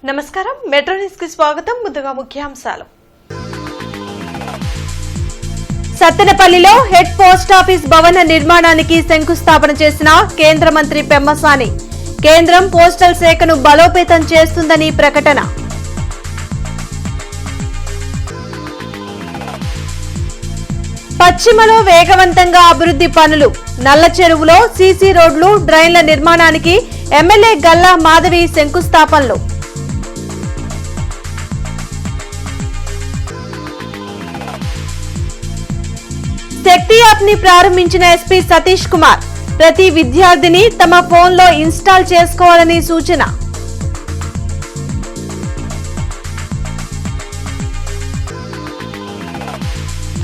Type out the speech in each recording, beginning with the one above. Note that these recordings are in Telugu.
నమస్కారం మెట్రో న్యూస్ కి స్వాగతం. ముందుగా ముఖ్యాంశాలు. సత్తెనపల్లిలో హెడ్ పోస్టాఫీస్ భవన నిర్మాణానికి శంకుస్థాపన చేసిన కేంద్ర మంత్రి పెమ్మసాని. కేంద్రం పోస్టల్ శాఖను బలోపేతం చేస్తుందని ప్రకటన. పశ్చిమలో వేగవంతంగా అభివృద్ధి పనులు. నల్ల చెరువులో సీసీ రోడ్లు, డ్రైన్ల నిర్మాణానికి ఎమ్మెల్యే గల్లా మాధవి శంకుస్థాపనలు. శక్తి యాప్ ని ప్రారంభించిన ఎస్పీ సతీష్ కుమార్. ప్రతి విద్యార్థిని తమ ఫోన్లో ఇన్స్టాల్ చేసుకోవాలని సూచన.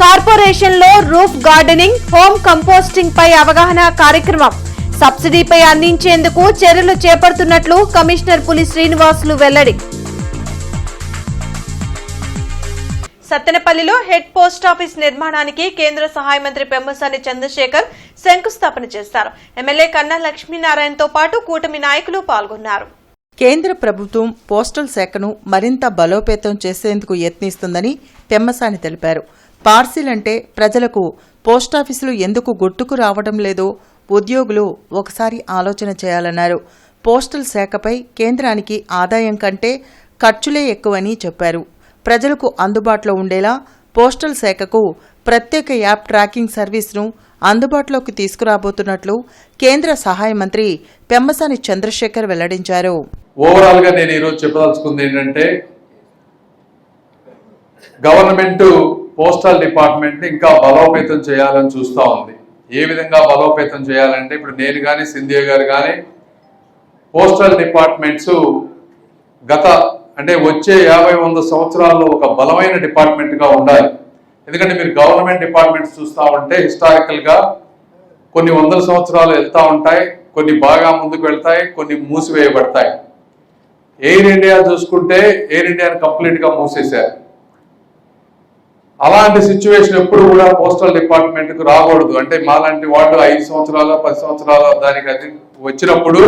కార్పొరేషన్ లో రూఫ్ గార్డెనింగ్, హోమ్ కంపోస్టింగ్ పై అవగాహన కార్యక్రమం. సబ్సిడీపై అందించేందుకు చర్యలు చేపడుతున్నట్లు కమిషనర్ పులి శ్రీనివాసులు వెల్లడి. సత్తెనపల్లిలో హెడ్ పోస్టాఫీస్ నిర్మాణానికి కేంద్ర సహాయ మంత్రి పెమ్మసాని చంద్రశేఖర్ శంకుస్థాపన చేశారు. ఎమ్మెల్యే కన్నా లక్ష్మీనారాయణతో పాటు కూటమి నాయకులు పాల్గొన్నారు. కేంద్ర ప్రభుత్వం పోస్టల్ శాఖను మరింత బలోపేతం చేసేందుకు యత్నిస్తుందని పెమ్మసాని తెలిపారు. పార్సిల్ అంటే ప్రజలకు పోస్టాఫీసులు ఎందుకు గుర్తుకు రావడం లేదో ఉద్యోగులు ఒకసారి ఆలోచన చేయాలన్నారు. పోస్టల్ శాఖపై కేంద్రానికి ఆదాయం కంటే ఖర్చులే ఎక్కువని చెప్పారు. ప్రజలకు అందుబాటులో ఉండేలా పోస్టల్ శాఖకు ప్రత్యేక యాప్ ట్రాకింగ్ సర్వీస్ను అందుబాటులోకి తీసుకురాబోతున్నట్లు కేంద్ర సహాయ మంత్రి పెమ్మసాని చంద్రశేఖర్ వెల్లడించారు. ఓవరాల్ గా నేను ఈరోజు చెప్పదలుచుకుంది ఏంటంటే, గవర్నమెంట్ పోస్టల్ డిపార్ట్మెంట్ ఇంకా బలోపేతం చేయాలని చూస్తూ ఉంది. ఏ విధంగా బలోపేతం చేయాలంటే, ఇప్పుడు నేను కానీ సింధియా గారు కానీ పోస్టల్ డిపార్ట్మెంట్స్ వచ్చే 50-100 సంవత్సరాల్లో ఒక బలమైన డిపార్ట్మెంట్ గా ఉండాలి. ఎందుకంటే మీరు గవర్నమెంట్ డిపార్ట్మెంట్స్ చూస్తూ ఉంటే హిస్టారికల్ గా కొన్ని 100 సంవత్సరాలు వెళ్తూ ఉంటాయి, కొన్ని బాగా ముందుకు వెళ్తాయి, కొన్ని మూసివేయబడతాయి. ఎయిర్ ఇండియా చూసుకుంటే ఎయిర్ ఇండియాని కంప్లీట్ గా మూసేశారు. అలాంటి సిచ్యువేషన్ ఎప్పుడు కూడా పోస్టల్ డిపార్ట్మెంట్ కు రాకూడదు. అంటే మాలాంటి వాళ్ళు 5 సంవత్సరాలు 10 సంవత్సరాలు దానికి అది వచ్చినప్పుడు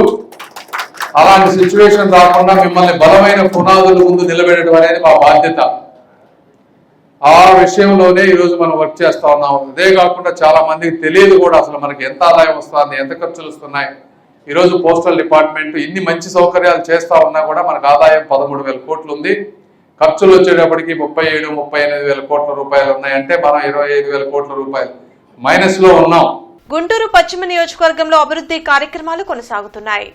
అలాంటి సిచ్యువేషన్ రాకుండా మిమ్మల్ని బలమైన పునాదుల ముందు నిలబెట్టడం అనేది మా బాధ్యత. ఆ విషయంలోనే ఈరోజు మనం వర్క్ చేస్తా ఉన్నాం. ఇదే కాకుండా చాలా మందికి తెలియదు కూడా అసలు మనకి ఎంత ఆదాయం వస్తుంది, ఎంత ఖర్చులు వస్తున్నాయి. ఈరోజు పోస్టల్ డిపార్ట్మెంట్ ఇన్ని మంచి సౌకర్యాలు చేస్తా ఉన్నా కూడా మనకు ఆదాయం 13,000 కోట్లు ఉంది. ఖర్చులు వచ్చేటప్పటికి 37-38,000 కోట్ల రూపాయలు ఉన్నాయంటే మనం 25,000 కోట్ల రూపాయలు మైనస్ లో ఉన్నాం. గుంటూరు పశ్చిమ నియోజకవర్గంలో అభివృద్ధి కార్యక్రమాలు కొనసాగుతున్నాయి.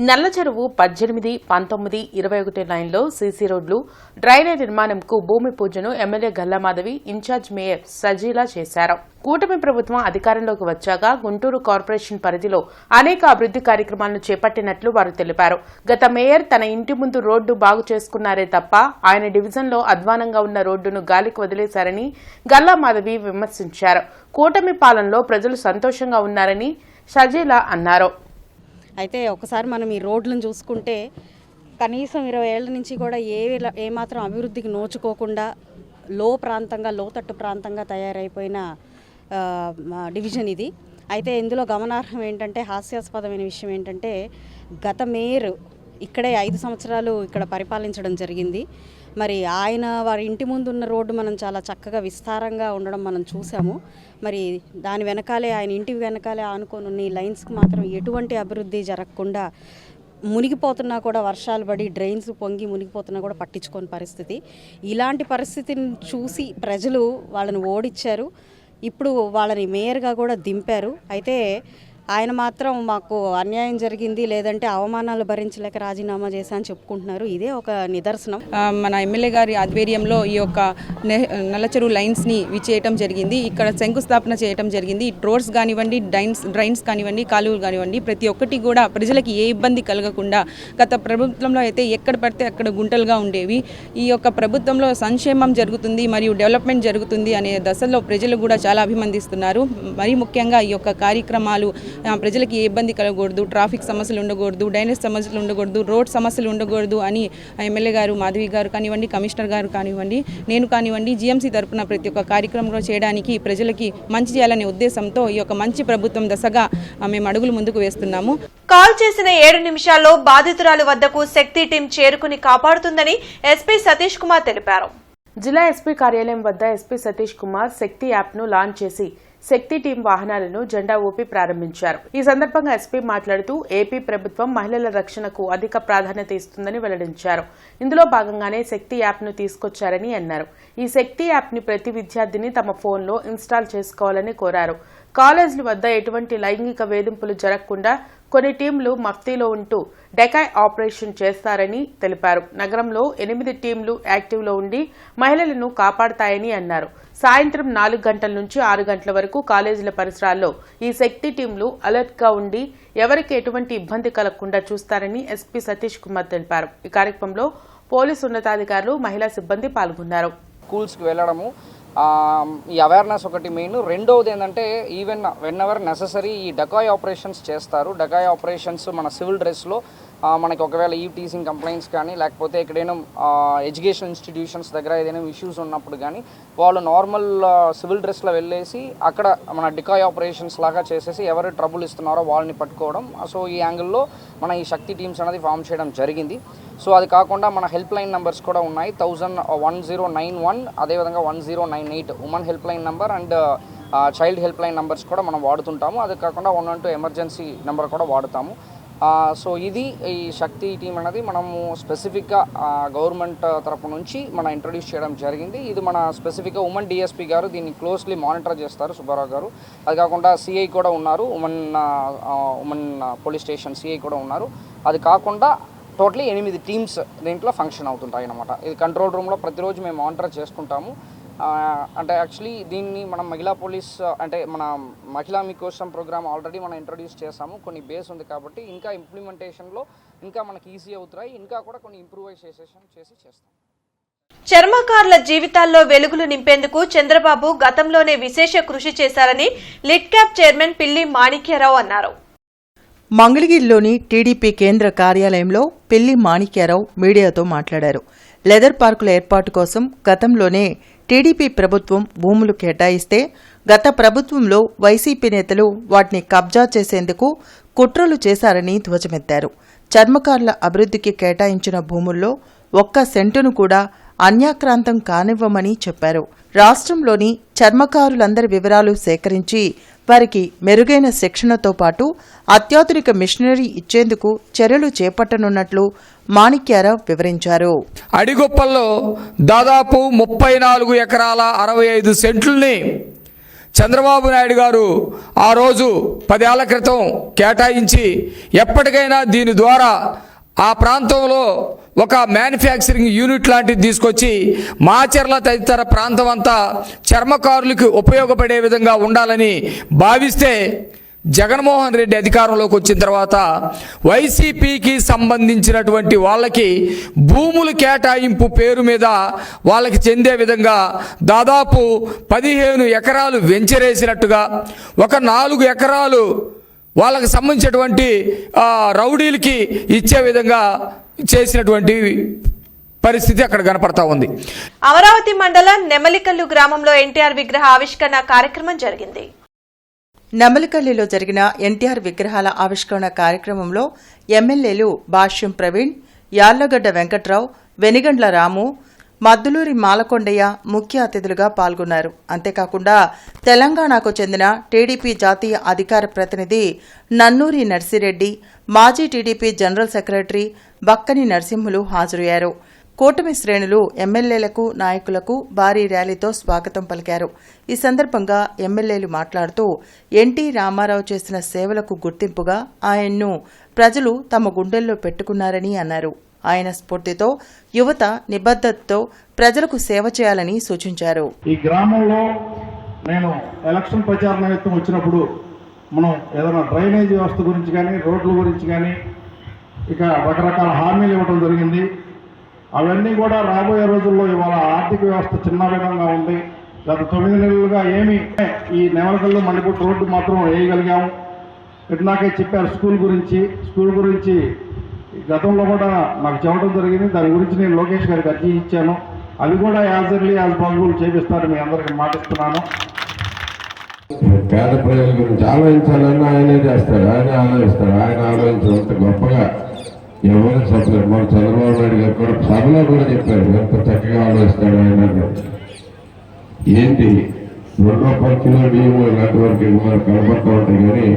నల్ల చెరువు 18, 19, 21 లైన్లో సీసీ రోడ్లు, డ్రైనేజ్ నిర్మాణంకు భూమి పూజను MLA Galla Madhavi, incharge mayor Sajila చేశారు. కూటమి ప్రభుత్వం అధికారంలోకి వచ్చాక గుంటూరు కార్పొరేషన్ పరిధిలో అనేక అభివృద్ధి కార్యక్రమాలను చేపట్టినట్లు వారు తెలిపారు. గత మేయర్ తన ఇంటి ముందు రోడ్డు బాగు చేసుకున్నారే తప్ప ఆయన డివిజన్లో అధ్వానంగా ఉన్న రోడ్డును గాలికి వదిలేశారని గల్లామాధవి విమర్శించారు. కూటమి పాలనలో ప్రజలు సంతోషంగా ఉన్నారని సజీలా అన్నారు. అయితే ఒకసారి మనం ఈ రోడ్లను చూసుకుంటే కనీసం 20 ఏళ్ల నుంచి కూడా ఏమాత్రం అభివృద్ధికి నోచుకోకుండా లోతట్టు ప్రాంతంగా తయారైపోయిన డివిజన్ ఇది. అయితే ఇందులో గమనార్హం ఏంటంటే, హాస్యాస్పదమైన విషయం ఏంటంటే, గత మేయర్ ఇక్కడే 5 సంవత్సరాలు ఇక్కడ పరిపాలించడం జరిగింది. మరి వారి ఇంటి ముందు ఉన్న రోడ్డు మనం చాలా చక్కగా విస్తారంగా ఉండడం మనం చూసాము. మరి దాని వెనకాలే, ఆయన ఇంటి వెనకాలే ఆనుకొని ఉన్న ఈ లైన్స్కి మాత్రం ఎటువంటి అభివృద్ధి జరగకుండా మునిగిపోతున్నా కూడా, వర్షాలు పడి డ్రైన్స్ పొంగి మునిగిపోతున్నా కూడా పట్టించుకోని పరిస్థితి. ఇలాంటి పరిస్థితిని చూసి ప్రజలు వాళ్ళని ఓడించారు. ఇప్పుడు వాళ్ళని మేయర్గా కూడా దింపారు. అయితే ఆయన మాత్రం మాకు అన్యాయం జరిగింది, లేదంటే అవమానాలు భరించలేక రాజీనామా చేశా అని చెప్పుకుంటున్నారు. ఇదే ఒక నిదర్శనం. మన ఎమ్మెల్యే గారి ఆధ్వర్యంలో ఈ యొక్క నల్లచెరువు లైన్స్ని విచ్చేయటం జరిగింది. ఇక్కడ శంకుస్థాపన చేయటం జరిగింది. రోడ్స్ కానివ్వండి, డ్రైన్స్ కానివ్వండి, కాలువలు కానివ్వండి, ప్రతి ఒక్కటి కూడా ప్రజలకి ఏ ఇబ్బంది కలగకుండా, గత ప్రభుత్వంలో అయితే ఎక్కడ పడితే అక్కడ గుంటలుగా ఉండేవి. ఈ యొక్క ప్రభుత్వంలో సంక్షేమం జరుగుతుంది మరియు డెవలప్మెంట్ జరుగుతుంది అనే దశలో ప్రజలు కూడా చాలా అభినందిస్తున్నారు. మరీ ముఖ్యంగా ఈ యొక్క కార్యక్రమాలు ప్రజలకి ఏ ఇబ్బంది కలగకూడదు, ట్రాఫిక్ సమస్యలు ఉండకూడదు, డ్రైనేజ్ సమస్యలు ఉండకూడదు, రోడ్ సమస్యలు ఉండకూడదు అని ఎమ్మెల్యే గారు, మాధవి గారు కానివ్వండి, కమిషనర్ గారు కానివ్వండి, నేను కానివ్వండి, జీఎంసీ తరపున ప్రతి ఒక్క కార్యక్రమంలో చేయడానికి, ప్రజలకి మంచి చేయాలనే ఉద్దేశంతో ఈ యొక్క మంచి ప్రభుత్వం దశగా మేము అడుగులు ముందుకు వేస్తున్నాము. కాల్ చేసిన 7 నిమిషాల్లో బాధితురాలు వద్దకు శక్తి టీం చేరుకుని కాపాడుతుందని ఎస్పీ సతీష్ కుమార్ తెలిపారు. జిల్లా ఎస్పీ కార్యాలయం వద్ద ఎస్పీ సతీష్ కుమార్ శక్తి యాప్ను లాంచ్ చేసి శక్తి టీం వాహనాలను జెండా ఊపి ప్రారంభించారు. ఈ సందర్భంగా ఎస్పీ మాట్లాడుతూ ఏపీ ప్రభుత్వం మహిళల రక్షణకు అధిక ప్రాధాన్యత ఇస్తుందని వెల్లడించారు. ఇందులో భాగంగానే శక్తి యాప్ను తీసుకొచ్చారని అన్నారు. ఈ శక్తి యాప్ని ప్రతి విద్యార్థిని తమ ఫోన్లో ఇన్స్టాల్ చేసుకోవాలని కోరారు. కాలేజీల వద్ద ఎటువంటి లైంగిక వేధింపులు జరగకుండా కొన్ని టీంలు మఫ్తీలో ఉంటూ డెకాయ్ ఆపరేషన్ చేస్తారని తెలిపారు. నగరంలో 8 టీంలు యాక్టివ్లో ఉండి మహిళలను కాపాడతాయని అన్నారు. సాయంత్రం 4 గంటల నుంచి 6 గంటల వరకు కాలేజీల పరిసరాల్లో ఈ శక్తి టీంలు అలర్ట్ గా ఉండి ఎవరికి ఎటువంటి ఇబ్బంది కలగకుండా చూస్తారని ఎస్పీ సతీష్ కుమార్ తెలిపారు. ఈ కార్యక్రమంలో పోలీసు ఉన్నతాధికారులు, మహిళా సిబ్బంది పాల్గొన్నారు. స్కూల్స్కి వెళ్ళడము, ఈ అవేర్నెస్ ఒకటి మెయిన్. రెండవది ఏంటంటే వెన్ ఎవర్ నెససరీ ఈ డకాయ్ ఆపరేషన్స్ చేస్తారు. డకాయ్ ఆపరేషన్స్ మన సివిల్ డ్రెస్లో మనకి ఒకవేళ ఈ టీసింగ్ కంప్లైంట్స్ కానీ లేకపోతే ఎక్కడైనా ఎడ్యుకేషన్ ఇన్స్టిట్యూషన్స్ దగ్గర ఏదైనా ఇష్యూస్ ఉన్నప్పుడు కానీ వాళ్ళు నార్మల్ సివిల్ డ్రెస్లో వెళ్ళేసి అక్కడ మన డికాయ్ ఆపరేషన్స్ లాగా చేసేసి ఎవరు ట్రబుల్ ఇస్తున్నారో వాళ్ళని పట్టుకోవడం. సో ఈ యాంగిల్లో మన ఈ శక్తి టీమ్స్ అనేది ఫామ్ చేయడం జరిగింది. సో అది కాకుండా మన హెల్ప్ లైన్ నెంబర్స్ కూడా ఉన్నాయి. 1091, అదేవిధంగా 1098 women help line number and child help line numbers కూడా మనం వాడుతుంటాము. అది కాకుండా 112 ఎమర్జెన్సీ నెంబర్ కూడా వాడుతాము. సో ఇది ఈ శక్తి టీం అనేది మనము స్పెసిఫిక్గా గవర్నమెంట్ తరపు నుంచి మనం ఇంట్రడ్యూస్ చేయడం జరిగింది. ఇది మన స్పెసిఫిక్గా ఉమెన్ డిఎస్పీ గారు దీన్ని క్లోజ్లీ మానిటర్ చేస్తారు, సుబ్బారావు గారు. అది కాకుండా సిఐ కూడా ఉన్నారు, ఉమెన్ పోలీస్ స్టేషన్ సిఐ కూడా ఉన్నారు. అది కాకుండా టోటలీ 8 టీమ్స్ దీంట్లో ఫంక్షన్ అవుతుంటాయి అన్నమాట. ఇది కంట్రోల్ రూమ్లో ప్రతిరోజు మేము మానిటర్ చేసుకుంటాము. అంటే యాక్చువల్లీ దీన్ని మనం మహిళా పోలీస్ అంటే మన మహిళా మీకోసం ప్రోగ్రామ్ ఆల్రెడీ మనం ఇంట్రడ్యూస్ చేసాము. కొన్ని బేస్ ఉంది కాబట్టి ఇంకా ఇంప్లిమెంటేషన్లో ఇంకా మనకి ఈజీ అవుతాయి. ఇంకా కూడా కొన్ని ఇంప్రూవైజేషన్ చేస్తాం. చర్మకారుల జీవితాల్లో వెలుగులు నింపేందుకు చంద్రబాబు గతంలోనే విశేష కృషి చేశారని లిడ్ క్యాప్ చైర్మన్ పిల్లి మాణిక్యారావు అన్నారు. మంగళగిరిలోని టీడీపీ కేంద్ర కార్యాలయంలో పిల్లి మాణిక్యారావు మీడియాతో మాట్లాడారు. లెదర్ పార్కుల ఏర్పాటు కోసం గతంలోనే టీడీపీ ప్రభుత్వం భూములు కేటాయిస్తే గత ప్రభుత్వంలో వైసీపీ నేతలు వాటిని కబ్జా చేసేందుకు కుట్రలు చేశారని ధ్వజమెత్తారు. చర్మకారుల అభివృద్ధికి కేటాయించిన భూముల్లో 1 సెంటును కూడా అన్యాక్రాంతం కానివ్వమని చెప్పారు. రాష్ట్రంలోని చర్మకారులందరి వివరాలు సేకరించి వారికి మెరుగైన శిక్షణతో పాటు అత్యాధునిక మిషనరీ ఇచ్చేందుకు చర్యలు చేపట్టనున్నట్లు మాణిక్యారావు వివరించారు. అడిగొప్పల్లో దాదాపు 34 ఎకరాల 65 సెంట్లని చంద్రబాబు నాయుడు గారు ఆ రోజు 10 ఏళ్ల క్రితం కేటాయించి ఎప్పటికైనా దీని ద్వారా ఆ ప్రాంతంలో ఒక మ్యానుఫ్యాక్చరింగ్ యూనిట్ లాంటిది తీసుకొచ్చి మాచర్ల తదితర ప్రాంతం అంతా చర్మకారులకు ఉపయోగపడే విధంగా ఉండాలని భావిస్తే జగన్మోహన్ రెడ్డి అధికారంలోకి వచ్చిన తర్వాత వైసీపీకి సంబంధించినటువంటి వాళ్ళకి భూములు కేటాయింపు పేరు మీద వాళ్ళకి చెందే విధంగా దాదాపు 15 ఎకరాలు వెంచరేసినట్టుగా, ఒక 4 ఎకరాలు వాళ్ళకి సంబంధించినటువంటి రౌడీలకి ఇచ్చే విధంగా చేసినటువంటి పరిస్థితి అక్కడ కనపడతా ఉంది. అమరావతి మండలం నెమలికల్లు గ్రామంలో ఎన్టీఆర్ విగ్రహ ఆవిష్కరణ కార్యక్రమం జరిగింది. నెమలికల్లిలో జరిగిన ఎన్టీఆర్ విగ్రహాల ఆవిష్కరణ కార్యక్రమంలో ఎమ్మెల్యేలు భాష్యం ప్రవీణ్, యార్లగడ్డ వెంకట్రావు, వెనిగండ్ల రాము, మద్దులూరి మాలకొండయ్య ముఖ్య అతిథులుగా పాల్గొన్నారు. అంతేకాకుండా తెలంగాణకు చెందిన టీడీపీ జాతీయ అధికార ప్రతినిధి నన్నూరి నర్సిరెడ్డి, మాజీ TDP general secretary Bakkani Narasimhulu హాజరయ్యారు. కూటమి శ్రేణులు ఎమ్మెల్యేలకు, నాయకులకు భారీ ర్యాలీతో స్వాగతం పలికారు. ఈ సందర్భంగా ఎమ్మెల్యేలు మాట్లాడుతూ ఎన్టీ రామారావు చేసిన సేవలకు గుర్తింపుగా ఆయన్ను ప్రజలు తమ గుండెల్లో పెట్టుకున్నారని అన్నారు. ఆయన స్ఫూర్తితో యువత నిబద్ధతతో ప్రజలకు సేవ చేయాలని సూచించారు. ఈ గ్రామంలో నేను ఎలక్షన్ ప్రచార నిమిత్తం వచ్చినప్పుడు మనం ఏదైనా డ్రైనేజ్ వ్యవస్థ గురించి కానీ, రోడ్ల గురించి కానీ ఇక రకరకాల హామీలు ఇవ్వడం జరిగింది. అవన్నీ కూడా రాబోయే రోజుల్లో ఇవాళ ఆర్థిక వ్యవస్థ చిన్న విధంగా ఉంది. గత 9 నెలలుగా ఈ నెమలికల్లు మండిపూడి రోడ్డు మాత్రం వేయగలిగాము. ఇట్లాగే చెప్పారు స్కూల్ గురించి గతంలో కూడా నాకు చెప్పడం జరిగింది. దాని గురించి నేను లోకేష్ గారికి అర్జీ ఇచ్చాను. అది కూడా యాజ్ ఎర్లీ యాజ్ పాసిబుల్ చేపిస్తారు, మీ అందరికీ మాటిస్తున్నాను. పేద ప్రజల గురించి ఆలోచించాలన్నా ఆయనే చేస్తాడు, ఆయనే ఆలోచిస్తాడు. ఆయన ఆలోచించినంత గొప్పగా ఎవరు చెప్పలేదు. మన చంద్రబాబు నాయుడు గారు కూడా సభలో కూడా చెప్పారు ఎంత చక్కగా ఆలోచిస్తాడు ఆయన. ఏంటి ₹2 కిలో బియ్యము ఇలాంటి వరకు ఇవ్వాలి కనబడుతూ ఉంటాయి, కానీ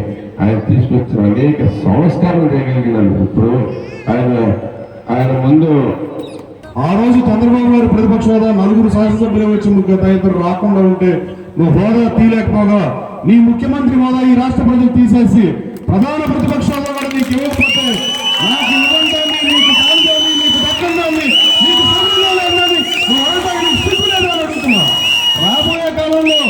ఆయన తీసుకొచ్చిన అనేక సంస్కారం చేయగలిగినాను. ఇప్పుడు ఆయన ముందు ఆ రోజు చంద్రబాబు గారు ప్రతిపక్ష హోదా 4 శాసనసభ్యులు వచ్చి తదితరులు రాకుండా ఉంటే నువ్వు హోదా తీయలేకపోగా నీ ముఖ్యమంత్రి హోదా ఈ రాష్ట్ర ప్రజలు తీసేసి ప్రధాన ప్రతిపక్ష హోదా కూడా నీకు ఇవ్వకపోతే నాకు ఇవ్వండి, నీకు కాంతి, నీకు దక్కండి, నీకు సమన్వయాలని నువ్వు ఆడటానికి సిగ్గులేదు అని అడుగుతున్నా. రాబోయే కాలంలో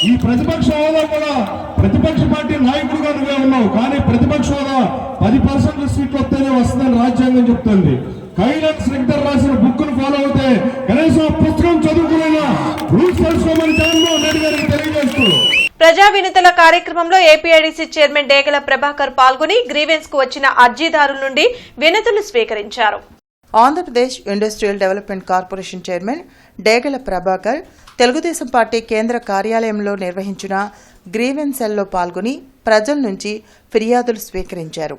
ఈ ప్రతిపక్ష హోదా కూడా ప్రతిపక్ష పార్టీ నాయకుడిగా నువ్వే ఉన్నావు, కానీ ప్రతిపక్ష హోదా 10% సీట్లు వస్తేనే వస్తుందని రాజ్యాంగం చెప్తుంది. కైలాస్ శంకర్ రాసిన బుక్ ను ఫాలో అవుతే కనీసం పుస్తకం చదువుకునేలా రూల్స్ తెలుసుకోమని జగన్మోహన్ రెడ్డి గారికి తెలియజేస్తూ ప్రజా వినతుల కార్యక్రమంలో ఏపీఐడీసీ చైర్మన్ డేగల ప్రభాకర్ పాల్గొని గ్రీవెన్స్ కు వచ్చిన అర్జీదారుల నుండి వినతులు స్వీకరించారు. Andhra Pradesh industrial development corporation chairman Degala Prabhakar Telugu Desam party కేంద్ర కార్యాలయంలో నిర్వహించిన గ్రీవెన్స్ సెల్లో పాల్గొని ప్రజల నుంచి ఫిర్యాదులు స్వీకరించారు.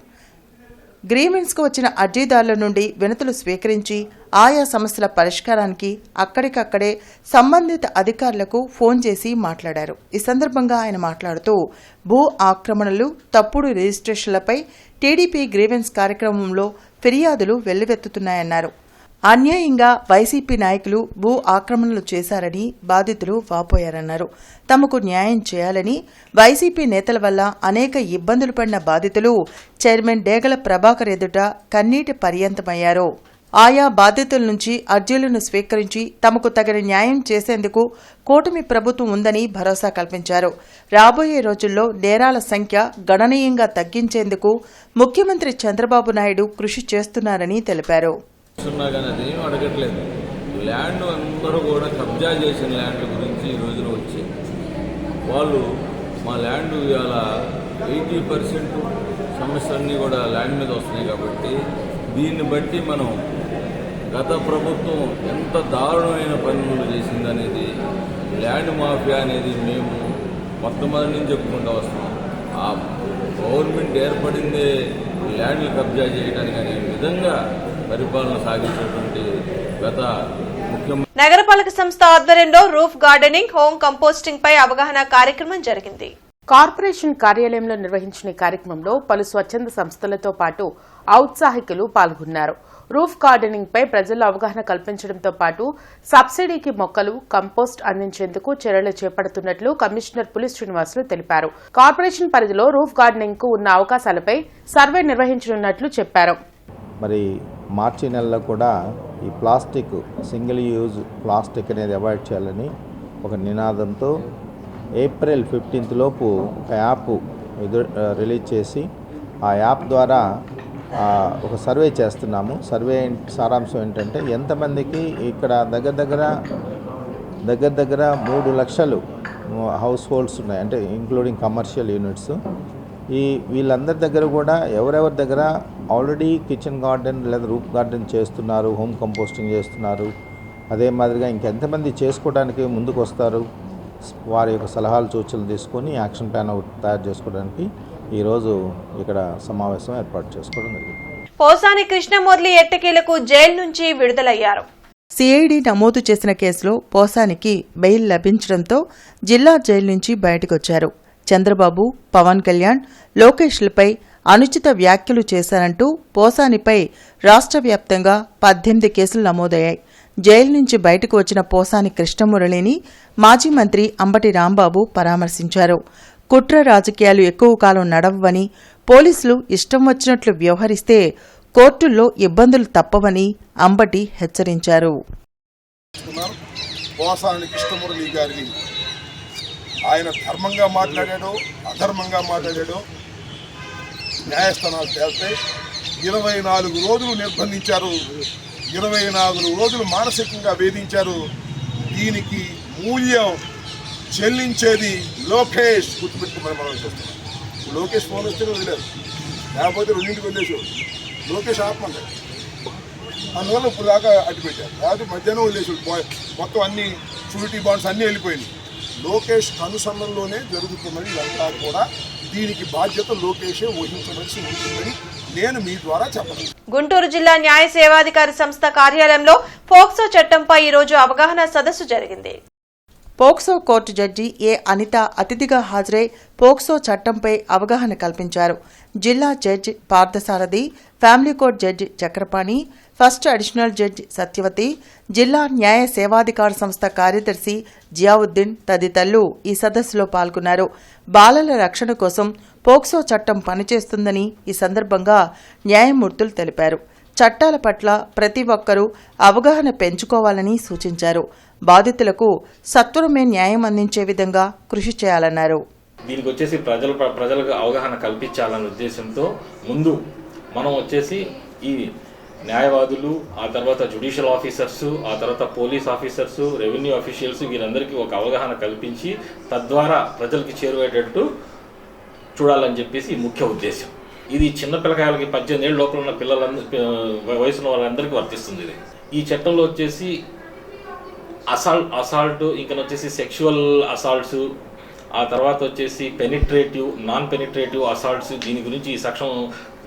గ్రీవెన్స్కు వచ్చిన అర్జీదారుల నుండి వినతులు స్వీకరించి ఆయా సమస్యల పరిష్కారానికి అక్కడికక్కడే సంబంధిత అధికారులకు ఫోన్ చేసి మాట్లాడారు. ఈ సందర్భంగా ఆయన మాట్లాడుతూ భూ ఆక్రమణలు, తప్పుడు రిజిస్ట్రేషన్లపై టీడీపీ గ్రీవెన్స్ కార్యక్రమంలో ఫిర్యాదులు వెల్లువెత్తుతున్నాయన్నారు. అన్యాయంగా వైసీపీ నాయకులు భూ ఆక్రమణలు చేశారని బాధితులు వాపోయారన్నారు. తమకు న్యాయం చేయాలని వైసీపీ నేతల వల్ల అనేక ఇబ్బందులు పడిన బాధితులు చైర్మన్ డేగల ప్రభాకర్ ఎదుట కన్నీటి పర్యంతమయ్యారు. ఆయా బాధితుల నుంచి అర్జీలను స్వీకరించి తమకు తగిన న్యాయం చేసేందుకు కూటమి ప్రభుత్వం ఉందని భరోసా కల్పించారు. రాబోయే రోజుల్లో నేరాల సంఖ్య గణనీయంగా తగ్గించేందుకు ముఖ్యమంత్రి చంద్రబాబు నాయుడు కృషి చేస్తున్నారని తెలిపారు. కానీ అదేం అడగట్లేదు. ల్యాండ్ అందరూ కూడా కబ్జా చేసిన ల్యాండ్ గురించి ఈ రోజున వచ్చి వాళ్ళు మా ల్యాండ్ ఇవాళ 80% సమస్యలన్నీ కూడా ల్యాండ్ మీద వస్తున్నాయి. కాబట్టి దీన్ని బట్టి మనం గత ప్రభుత్వం ఎంత దారుణమైన పనులు చేసిందనేది, ల్యాండ్ మాఫియా అనేది మేము మొట్టమొదటి నుంచి చెప్పుకుంటూ వస్తున్నాం. ఆ గవర్నమెంట్ ఏర్పడిందే ల్యాండ్లు కబ్జా చేయడానికి అనే విధంగా పరిపాలన సాగించినటువంటి గత ముఖ్యమంత్రి. నగరపాలక సంస్థ ఆధ్వర్యంలో రూఫ్ గార్డెనింగ్, హోమ్ కంపోస్టింగ్ పై అవగాహన కార్యక్రమం జరిగింది. కార్పొరేషన్ కార్యాలయంలో నిర్వహించిన ఈ కార్యక్రమంలో పలు స్వచ్ఛంద సంస్థలతో పాటు ఔత్సాహికులు పాల్గొన్నారు. రూఫ్ గార్డెనింగ్ పై ప్రజల్లో అవగాహన కల్పించడంతో పాటు సబ్సిడీకి మొక్కలు, కంపోస్ట్ అందించేందుకు చర్యలు చేపడుతున్నట్లు కమిషనర్ పులి శ్రీనివాసులు తెలిపారు. కార్పొరేషన్ పరిధిలో రూఫ్ గార్డెనింగ్ కు ఉన్న అవకాశాలపై సర్వే నిర్వహించనున్నట్లు చెప్పారు. మరి మార్చి నెలలో కూడా ఈ ప్లాస్టిక్, సింగిల్ యూజ్ ప్లాస్టిక్ అనేది అవాయిడ్ చేయాలని ఒక నినాదంతో ఏప్రిల్ 15 లోపు ఒక యాప్ రిలీజ్ చేసి ఆ యాప్ ద్వారా ఒక సర్వే చేస్తున్నాము. సర్వే సారాంశం ఏంటంటే ఎంతమందికి ఇక్కడ దగ్గర 3 లక్షలు హౌస్ హోల్డ్స్ ఉన్నాయి, అంటే ఇంక్లూడింగ్ కమర్షియల్ యూనిట్స్. వీళ్ళందరి దగ్గర కూడా ఎవరెవరి దగ్గర ఆల్రెడీ కిచెన్ గార్డెన్ లేదా రూఫ్ గార్డెన్ చేస్తున్నారు, హోమ్ కంపోస్టింగ్ చేస్తున్నారు, అదే మాదిరిగా ఇంకెంతమంది చేసుకోవడానికి ముందుకు వస్తారు, వారి యొక్క సలహాలు సూచనలు తీసుకొని యాక్షన్ ప్లాన్ తయారు చేసుకోవడానికి ఈరోజు ఇక్కడ సమావేశం ఏర్పాటు చేసుకోవడం జరిగింది. పోసాని కృష్ణమురళి ఎట్టకేలకు జైలు నుంచి విడుదలయ్యారు. సిఐడి నమోదు చేసిన కేసులో పోసానికి బెయిల్ లభించడంతో జిల్లా జైలు నుంచి బయటకొచ్చారు. చంద్రబాబు, పవన్ కళ్యాణ్, లోకేష్లపై అనుచిత వ్యాఖ్యలు చేశారంటూ పోసానిపై రాష్ట్ర వ్యాప్తంగా 18 కేసులు నమోదయ్యాయి. జైలు నుంచి బయటకు వచ్చిన పోసాని కృష్ణమురళిని మాజీ మంత్రి అంబటి రాంబాబు పరామర్శించారు. కుట్ర రాజకీయాలు ఎక్కువ కాలం నడవవని, పోలీసులు ఇష్టం వచ్చినట్లు వ్యవహరిస్తే కోర్టుల్లో ఇబ్బందులు తప్పవని అంబటి హెచ్చరించారు. ఆయన ధర్మంగా మాట్లాడాడో అధర్మంగా మాట్లాడాడో న్యాయస్థానాలు తేల్తాయి. 24 రోజులు నిర్బంధించారు, 24 రోజులు మానసికంగా వేధించారు. దీనికి మూల్యం చెల్లించేది లోకేష్. గుర్తుపెట్టుకోమని మనం చేస్తున్నాం. లోకేష్ ఫోన్ వస్తేనే వదిలేదు, లేకపోతే 2ంటికి వదిలేసేవాడు. లోకేష్ ఆపమంటాడు, అందువల్ల ఇప్పుడు దాకా అడ్డు పెట్టారు. లేకపోతే మధ్యాహ్నం వదిలేసేవాడు. మొత్తం అన్ని షూరిటీ బాండ్స్ అన్నీ వెళ్ళిపోయినాయి. లోకేష్ కనుసన్నల్లోనే జరుగుతున్నది ఇదంతా కూడా. దీనికి బాధ్యత లోకేషే వహించవలసి ఉంటుందని నేను మీ ద్వారా చెప్పను. గుంటూరు జిల్లా న్యాయ సేవాధికారి సంస్థ కార్యాలయంలో పోక్సో చట్టంపై ఈ రోజు అవగాహన సదస్సు జరిగింది. POCSO court judge A Anitha అతిథిగా హాజరై పోక్సో చట్టంపై అవగాహన కల్పించారు. జిల్లా judge Parthasarathi, family court judge Chakrapani, first additional judge Satyavathi, జిల్లా న్యాయ సేవాధికార సంస్థ కార్యదర్శి జియావుద్దీన్ తదితరులు ఈ సదస్సులో పాల్గొన్నారు. బాలల రక్షణ కోసం పోక్సో చట్టం పనిచేస్తుందని ఈ సందర్భంగా న్యాయమూర్తులు తెలిపారు. చట్టాల పట్ల ప్రతి ఒక్కరూ అవగాహన పెంచుకోవాలని సూచించారు. బాధితులకు సత్వరమే న్యాయం అందించే విధంగా కృషి చేయాలన్నారు. దీనికి వచ్చేసి ప్రజలకు అవగాహన కల్పించాలనే ఉద్దేశంతో ముందు మనం వచ్చేసి ఈ న్యాయవాదులు, ఆ తర్వాత జ్యుడిషియల్ ఆఫీసర్స్, ఆ తర్వాత పోలీస్ ఆఫీసర్స్, రెవెన్యూ అఫీషియల్స్ వీరందరికీ ఒక అవగాహన కల్పించి తద్వారా ప్రజలకి చేరువేటట్టు చూడాలని చెప్పేసి ముఖ్య ఉద్దేశం. ఇది చిన్న పిల్లకాయలకి 18 ఏళ్ళ లోపల ఉన్న పిల్లలందరూ వయసున్న వాళ్ళందరికీ వర్తిస్తుంది. ఈ చట్టంలో వచ్చేసి అసాల్ట్ ఇంకా వచ్చేసి సెక్షువల్ అసాల్ట్స్, ఆ తర్వాత వచ్చేసి పెనిట్రేటివ్, నాన్ పెనిట్రేటివ్ అసాల్ట్స్, దీని గురించి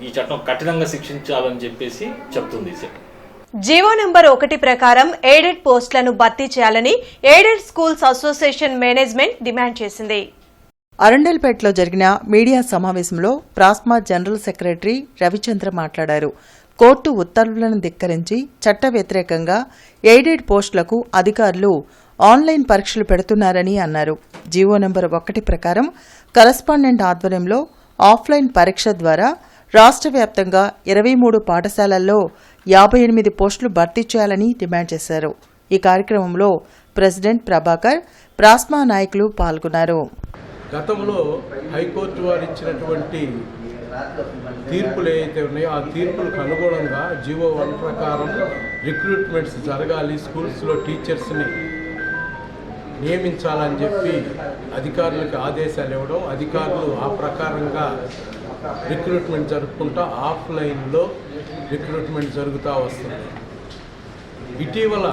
ఈ చట్టం కఠినంగా శిక్షించాలని చెప్పేసి చెప్తుంది. జీవో నంబర్ 1 ప్రకారం ఎయిడెడ్ పోస్టులను భర్తీ చేయాలని aided schools association management demand చేసింది. అరండల్పేటలో జరిగిన మీడియా సమావేశంలో ప్రాస్మా జనరల్ సెక్రటరీ రవిచంద్ర మాట్లాడారు. కోర్టు ఉత్తర్వులను ధిక్కరించి చట్ట వ్యతిరేకంగా ఎయిడెడ్ పోస్టులకు అధికారులు ఆన్లైన్ పరీక్షలు పెడుతున్నారని అన్నారు. జీవో నంబర్ 1 ప్రకారం కరస్పాండెంట్ ఆధ్వర్యంలో ఆఫ్లైన్ పరీక్ష ద్వారా రాష్ట్ర వ్యాప్తంగా 23 పాఠశాలల్లో 58 పోస్టులు భర్తీ చేయాలని డిమాండ్ చేశారు. ఈ కార్యక్రమంలో ప్రెసిడెంట్ ప్రభాకర్, ప్రాస్మా నాయకులు పాల్గొన్నారు. గతంలో హైకోర్టు వారు ఇచ్చినటువంటి తీర్పులు ఏవైతే ఉన్నాయో ఆ తీర్పులకు అనుగుణంగా జీవో 1 ప్రకారం రిక్రూట్మెంట్స్ జరగాలి, స్కూల్స్లో టీచర్స్ని నియమించాలని చెప్పి అధికారులకు ఆదేశాలు ఇవ్వడం, అధికారులు ఆ ప్రకారంగా రిక్రూట్మెంట్ జరుపుకుంటా ఆఫ్లైన్లో రిక్రూట్మెంట్ జరుగుతూ వస్తుంది. ఇటీవల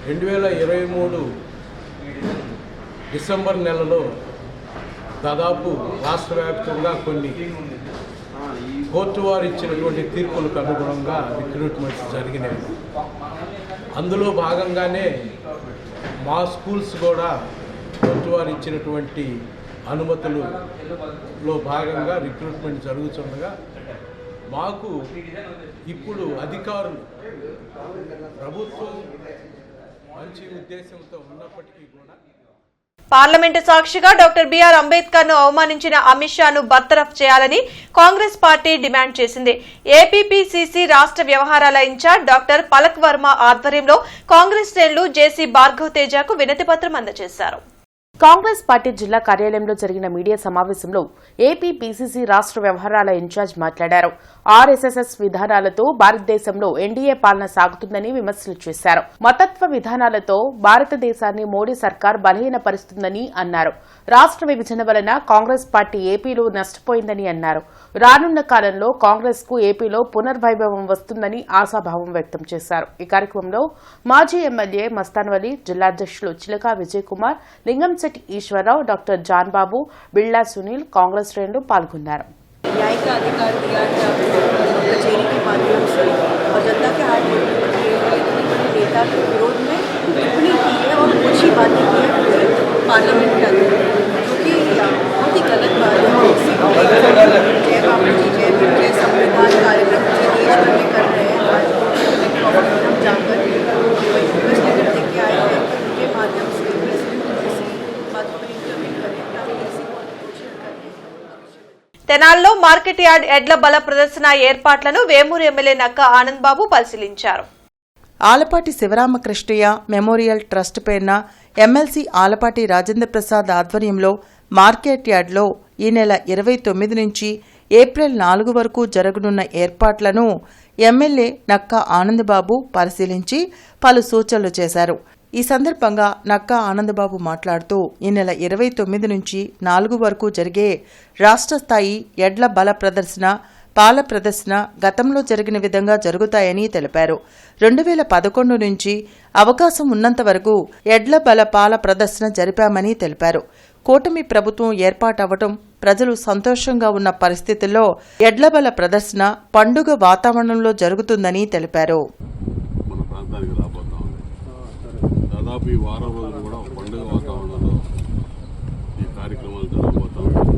2023 డిసెంబర్ నెలలో దాదాపు రాష్ట్ర వ్యాప్తంగా కొన్ని కోర్టు వారు ఇచ్చినటువంటి తీర్పులకు అనుగుణంగా రిక్రూట్మెంట్స్ జరిగినాయి. అందులో భాగంగానే మా స్కూల్స్ కూడా కోర్టు వారు ఇచ్చినటువంటి అనుమతులలో భాగంగా రిక్రూట్మెంట్ జరుగుతుండగా మాకు ఇప్పుడు అధికారులు ప్రభుత్వం మంచి ఉద్దేశంతో ఉన్నప్పటికీ కూడా పార్లమెంటు సాక్షిగా డాక్టర్ బిఆర్ అంబేద్కర్ ను అవమానించిన అమిత్ షాను బర్తరఫ్ చేయాలని కాంగ్రెస్ పార్టీ డిమాండ్ చేసింది. ఏపీపీసీసీ రాష్ట్ర వ్యవహారాల ఇన్ఛార్జ్ డాక్టర్ పలక్ వర్మ ఆధ్వర్యంలో కాంగ్రెస్ శ్రేణులు జేసీ భార్గవ్ తేజకు వినతిపత్రం అందజేశారు. కాంగ్రెస్ పార్టీ జిల్లా కార్యాలయంలో జరిగిన మీడియా సమావేశంలో ఏపీ పీసీసీ రాష్ట్ర వ్యవహారాల ఇన్ఛార్జ్ మాట్లాడారు. ఆర్ఎస్ఎస్ విధానాలతో భారతదేశంలో ఎన్డీఏ పాలన సాగుతుందని విమర్శలు చేశారు. మతత్వ విధానాలతో భారతదేశాన్ని మోడీ సర్కార్ బలహీనపరుస్తుందని అన్నారు. రాష్ట్ర విభజన వలన కాంగ్రెస్ పార్టీ ఏపీలో నష్టపోయిందని అన్నారు. రానున్న కాలంలో కాంగ్రెస్ కు ఏపీలో పునర్వైభవం వస్తుందని ఆశాభావం వ్యక్తం చేశారు. ఈ కార్యక్రమంలో మాజీ ఎమ్మెల్యే మస్తాన్వలి, జిల్లా అధ్యక్షులు చిలకా విజయ్ కుమార్, లింగంశెట్టి ఈశ్వరరావు, డాక్టర్ జాన్ బాబు, బిళ్లా సునీల్, కాంగ్రెస్ శ్రేణులు పాల్గొన్నారు. न्याय का अधिकार दिया गया कचहरी के माध्यम से और जनता के हाथ में किए हुए इतने बड़े नेता के विरोध में टिप्पणी की है और कुछ ही बातें की है पार्लियामेंट के अंदर, जो कि बहुत ही गलत बात है। जय बाबू जी, जय भीम, जय संविधान कार्यक्रम जो देश भर में कर रहे हैं, आज हम जाकर रिक्वेस्ट लेटर देके आए हैं उनके माध्यम से प्रेसिडेंट से बात पर इंटरव्यू करें ताकि ऐसी घोषित करें। తెనాల్లో మార్కెట్ యార్డ్ ఎడ్ల బల ప్రదర్శన ఏర్పాట్లను వేమూరు ఎమ్మెల్యే నక్క ఆనంద్ బాబు పరిశీలించారు. ఆలపాటి శివరామకృష్ణయ్య మెమోరియల్ ట్రస్ట్ పేరున ఎమ్మెల్సీ ఆలపాటి రాజేంద్ర ప్రసాద్ ఆధ్వర్యంలో మార్కెట్ యార్డ్లో ఈ నెల 29 నుంచి ఏప్రిల్ 4 వరకు జరగనున్న ఏర్పాట్లను ఎమ్మెల్యే నక్క ఆనందబాబు పరిశీలించి పలు సూచనలు చేశారు. ఈ సందర్భంగా నక్కా ఆనందబాబు మాట్లాడుతూ ఈ నెల 29 నుంచి 4 వరకు జరిగే రాష్ట్ర స్థాయి ఎడ్ల బల ప్రదర్శన, పాల ప్రదర్శన గతంలో జరిగిన విధంగా జరుగుతాయని తెలిపారు. 2011 నుంచి అవకాశం ఉన్నంత వరకు ఎడ్ల బల పాల ప్రదర్శన జరిపామని తెలిపారు. కూటమి ప్రభుత్వం ఏర్పాటవటం, ప్రజలు సంతోషంగా ఉన్న పరిస్థితుల్లో ఎడ్ల బల ప్రదర్శన పండుగ వాతావరణంలో జరుగుతుందని తెలిపారు. మన ప్రాంతానికి రాబోతా ఉంది. దాదాపు ఈ వారం రోజులు కూడా పండుగ వాతావరణంలో ఈ కార్యక్రమాలు జరగబోతా ఉన్నాయి.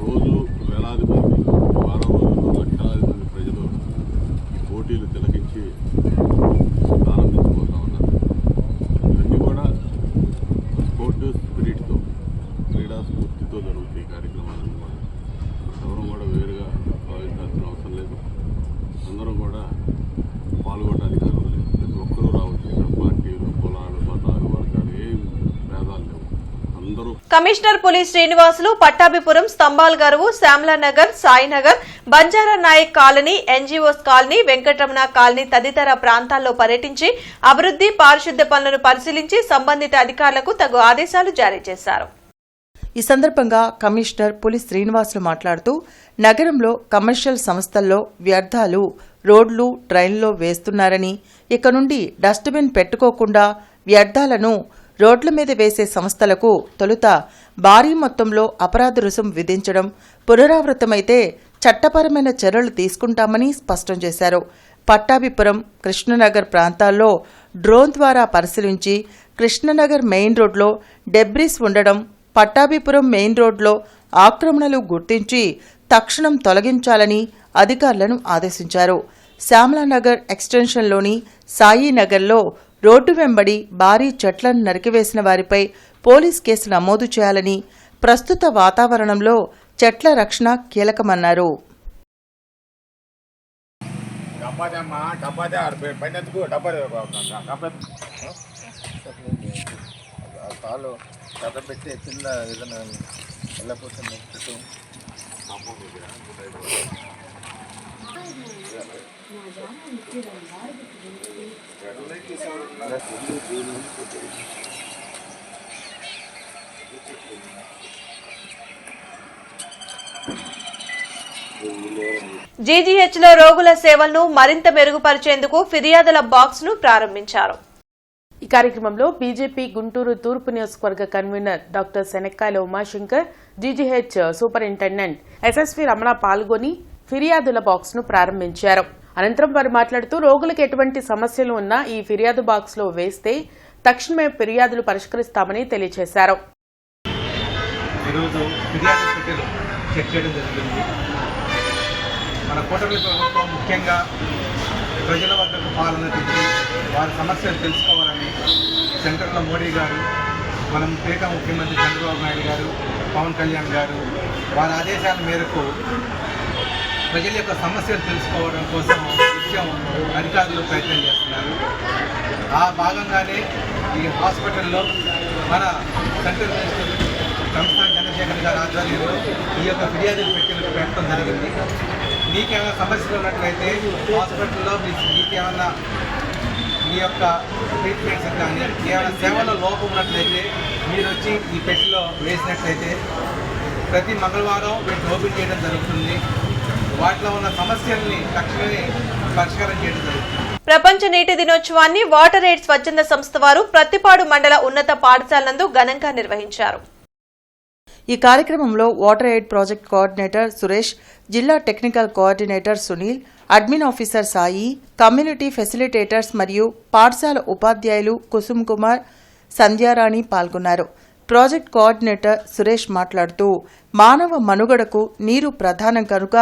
రోజు వేలాది మంది, వారం రోజుల్లో లక్షలాది మంది ప్రజలు ఈ పోటీలు తిలకించి ఆనందించబోతా ఉన్నారు. ఇవన్నీ కూడా స్పోర్ట్ స్పిరిట్తో, క్రీడా స్ఫూర్తితో జరుగుతాయి ఈ కార్యక్రమాలన్నీ కూడా. ఎవరు కూడా వేరుగా భావించాల్సిన అవసరం లేదు. అందరూ కూడా పాల్గొనడానికి అనుకోలేదు. ప్రతి ఒక్కరూ రావచ్చు. ఇక్కడ పార్టీలు, కులాలు, మతాలు, వర్గాలు ఏం భేదాలు లేవు. అందరూ. Commissioner Puli Srinivasulu Pattabhipuram, Stambhal Garuvu, Shyamalanagar, Sainagar, Banjara Nayak colony, NGOs colony, Venkataramana colony తదితర ప్రాంతాల్లో పర్యటించి అభివృద్ది, పారిశుద్ధ్య పనులను పరిశీలించి సంబంధిత అధికారులకు తగు ఆదేశాలు జారీ చేశారు. ఈ సందర్భంగా కమిషనర్ పులి శ్రీనివాసులు మాట్లాడుతూ నగరంలో కమర్షియల్ సంస్థల్లో వ్యర్థాలు రోడ్లు, డ్రైన్లో వేస్తున్నారని, ఇక నుండి డస్ట్బిన్ పెట్టుకోకుండా వ్యర్థాలను రోడ్ల మీద వేసే సంస్థలకు తొలుత భారీ మొత్తంలో అపరాధ రుసుం విధించడం, పునరావృతమైతే చట్టపరమైన చర్యలు తీసుకుంటామని స్పష్టం చేశారు. పట్టాభిపురం, కృష్ణనగర్ ప్రాంతాల్లో డ్రోన్ ద్వారా పరిశీలించి కృష్ణనగర్ మెయిన్ రోడ్లో డెబ్రిస్ ఉండడం, పట్టాభిపురం మెయిన్ రోడ్లో ఆక్రమణలు గుర్తించి తక్షణం తొలగించాలని అధికారులను ఆదేశించారు. శ్యామలానగర్ ఎక్స్టెన్షన్లోని సాయినగర్లో రోడ్డు వెంబడి భారీ చెట్లను నరికివేసిన వారిపై పోలీస్ కేసు నమోదు చేయాలని, ప్రస్తుత వాతావరణంలో చెట్ల రక్షణ కీలకమన్నారు. జీజీహెచ్లో రోగుల సేవలను మరింత మెరుగుపరిచేందుకు ఫిర్యాదుల బాక్స్ ను ప్రారంభించారు. ఈ కార్యక్రమంలో బీజేపీ గుంటూరు తూర్పు నియోజకవర్గ convener doctor Shanakkayala Umashankar, GGH superintendent SSV Ramana పాల్గొని ఫిర్యాదుల బాక్స్ ను ప్రారంభించారు. అనంతరం వారు మాట్లాడుతూ రోగులకు ఎటువంటి సమస్యలు ఉన్నా ఈ ఫిర్యాదు బాక్స్ లో వేస్తే తక్షణమే ఫిర్యాదులు పరిష్కరిస్తామని తెలియజేశారు. మన కూటమి ప్రభుత్వం ముఖ్యంగా ప్రజల వద్దకు పాలన తెచ్చి వారి సమస్యలు తెలుసుకోవాలని సెంట్రల్లో మోడీ గారు, మనం పేట ముఖ్యమంత్రి చంద్రబాబు నాయుడు గారు, పవన్ కళ్యాణ్ గారు వారి ఆదేశాల మేరకు ప్రజల యొక్క సమస్యలు తెలుసుకోవడం కోసం నిత్యం అధికారులు ప్రయత్నం చేస్తున్నారు. ఆ భాగంగానే ఈ హాస్పిటల్లో మన సెంట్రల్ మినిస్టర్ సంస్థాన్ చంద్రశేఖర్ గారి ఆధ్వర్యంలో ఈ యొక్క ఫిర్యాదులు పెట్టడం జరిగింది. మీకేమైనా సమస్యలు ఉన్నట్లయితే హాస్పిటల్లో మీకేమైనా మీ యొక్క ట్రీట్మెంట్స్ కానీ ఏమైనా సేవలో లోపం ఉన్నట్లయితే మీరు వచ్చి ఈ పెట్టిలో వేసినట్లయితే ప్రతి మంగళవారం వీటిని ఓపెన్ చేయడం జరుగుతుంది. వాటిలో ఉన్న సమస్యల్ని తక్షణమే పరిష్కారం చేయడం జరుగుతుంది. ప్రపంచ నీటి దినోత్సవాన్ని వాటర్ ఎయిడ్ స్వచ్ఛంద సంస్థ వారు ప్రత్తిపాడు మండల ఉన్నత పాఠశాల నందు ఘనంగా నిర్వహించారు. ఈ కార్యక్రమంలో water aid project coordinator Suresh, జిల్లా technical coordinator Sunil, admin officer Sai, community facilitators మరియు పాఠశాల ఉపాధ్యాయులు కుసుమ్ కుమార్, సంధ్యారాణి పాల్గొన్నారు. ప్రాజెక్ట్ కోఆర్డినేటర్ సురేష్ మాట్లాడుతూ మానవ మనుగడకు నీరు ప్రధానం కనుక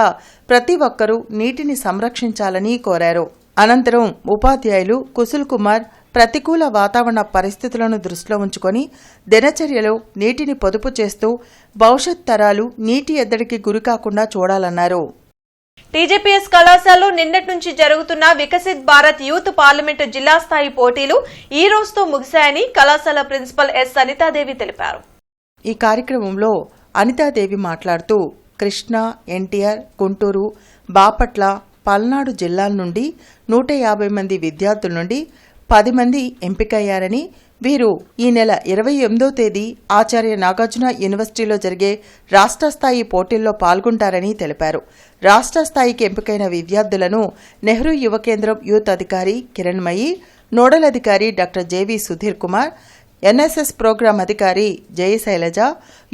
ప్రతి ఒక్కరూ నీటిని సంరక్షించాలని కోరారు. అనంతరం ఉపాధ్యాయులు కుసుల్ కుమార్ ప్రతికూల వాతావరణ పరిస్థితులను దృష్టిలో ఉంచుకొని దినచర్యలో నీటిని పొదుపు చేస్తూ భవిష్యత్ తరాలు నీటి ఎద్దడికి గురికాకుండా చూడాలన్నారు. టీజేపీఎస్ కళాశాలలో నిన్నటి నుంచి జరుగుతున్న వికసిత్ భారత్ యూత్ పార్లమెంటు జిల్లా స్థాయి పోటీలు ఈ రోజుతో ముగిశాయని కళాశాల ప్రిన్సిపల్ ఎస్ అనితాదేవి తెలిపారు. ఈ కార్యక్రమంలో అనితాదేవి మాట్లాడుతూ కృష్ణా, ఎన్టీఆర్, గుంటూరు, బాపట్ల, పల్నాడు జిల్లాల నుండి 150 మంది విద్యార్థుల నుండి 10 మంది ఎంపికయ్యారని, వీరు ఈ నెల 28వ తేదీ ఆచార్య నాగార్జున యూనివర్సిటీలో జరిగే రాష్ట్ర స్థాయి పోటీల్లో పాల్గొంటారని తెలిపారు. రాష్ట్ర స్థాయికి ఎంపికైన విద్యార్థులను నెహ్రూ యువ కేంద్రం యూత్ అధికారి కిరణ్మయి, నోడల్ అధికారి doctor JV Sudheer Kumar, NSS program అధికారి జయశైలజ,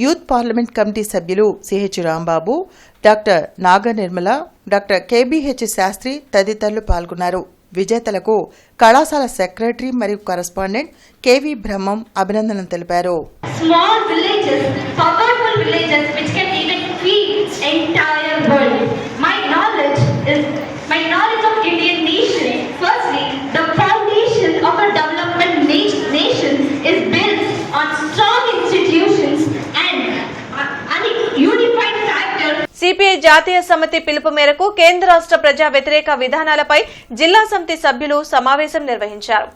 యూత్ పార్లమెంట్ కమిటీ సభ్యులు CH Rambabu, doctor Naga Nirmala, doctor KBH Sastry తదితరులు పాల్గొన్నారు. విజేతలకు కళాశాల సెక్రటరీ మరియు కరస్పాండెంట్ కేవీ బ్రహ్మం అభినందనలు తెలిపారు. Small villages, powerful villages which can even feed entire world. My knowledge of Indian nation. Firstly, the foundation of a development nation is built on strong institutions and unified factor. CPI జాతీయ సమితి పిలుపు మేరకు కేంద్ర రాష్ట్ర ప్రజా వ్యతిరేక విధానాలపై జిల్లా సమితి సభ్యులు సమావేశం నిర్వహించారు.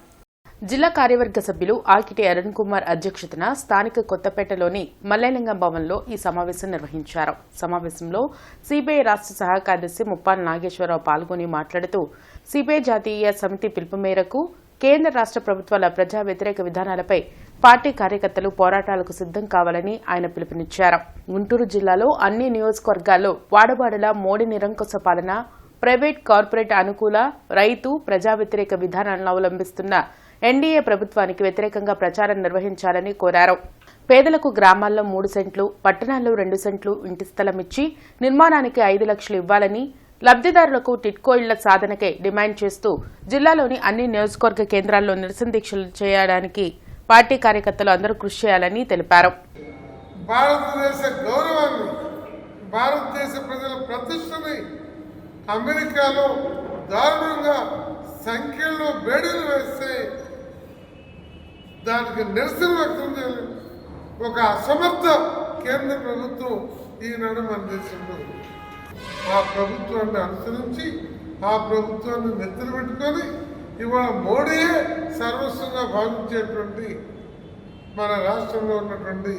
జిల్లా కార్యవర్గ సభ్యులు ఆకిటి అరుణ్ కుమార్ అధ్యక్షతన స్థానిక కొత్తపేటలోని మల్లెలింగం భవన్లో ఈ సమావేశం నిర్వహించారు. సమావేశంలో సిపిఐ రాష్ట్ర సహ కార్యదర్శి ముప్పాల నాగేశ్వరరావు పాల్గొని మాట్లాడుతూ సిపిఐ జాతీయ సమితి పిలుపు మేరకు కేంద్ర రాష్ట్ర ప్రభుత్వాల ప్రజా వ్యతిరేక విధానాలపై పార్టీ కార్యకర్తలు పోరాటాలకు సిద్దం కావాలని ఆయన పిలుపునిచ్చారు. గుంటూరు జిల్లాలో అన్ని నియోజకవర్గాల్లో వాడవాడలా మోడీ నిరంకుశ పాలన, ప్రైవేట్ కార్పొరేట్ అనుకూల రైతు ప్రజా వ్యతిరేక విధానాలను అవలంబిస్తున్న ఎన్డీఏ ప్రభుత్వానికి వ్యతిరేకంగా ప్రచారం నిర్వహించాలని కోరారు. పేదలకు గ్రామాల్లో 3 సెంట్లు, పట్టణాల్లో 2 సెంట్లు ఇంటి స్థలం ఇచ్చి నిర్మాణానికి 5 లక్షలు ఇవ్వాలని, లబ్దిదారులకు టిట్కో ఇళ్ల సాధనకే డిమాండ్ చేస్తూ జిల్లాలోని అన్ని నియోజకవర్గ కేంద్రాల్లో నిరసన దీక్షలు చేయడానికి పార్టీ కార్యకర్తలు అందరూ కృషి చేయాలని తెలిపారు. భారతదేశ గౌరవాన్ని, భారతదేశ ప్రజల ప్రతిష్టని అమెరికాలో దారుణంగా సంఖ్యలో బేడీలు వేస్తే దానికి నిరసన వ్యక్తం చేయాలి. ఒక అసమర్థ కేంద్ర ప్రభుత్వం ఈనాడు మన దేశంలో ఆ ప్రభుత్వాన్ని అనుసరించి ఆ ప్రభుత్వాన్ని నెత్తిన పెట్టుకొని ఇవాళ మోడీయే సర్వస్వంగా భావించేటువంటి మన రాష్ట్రంలో ఉన్నటువంటి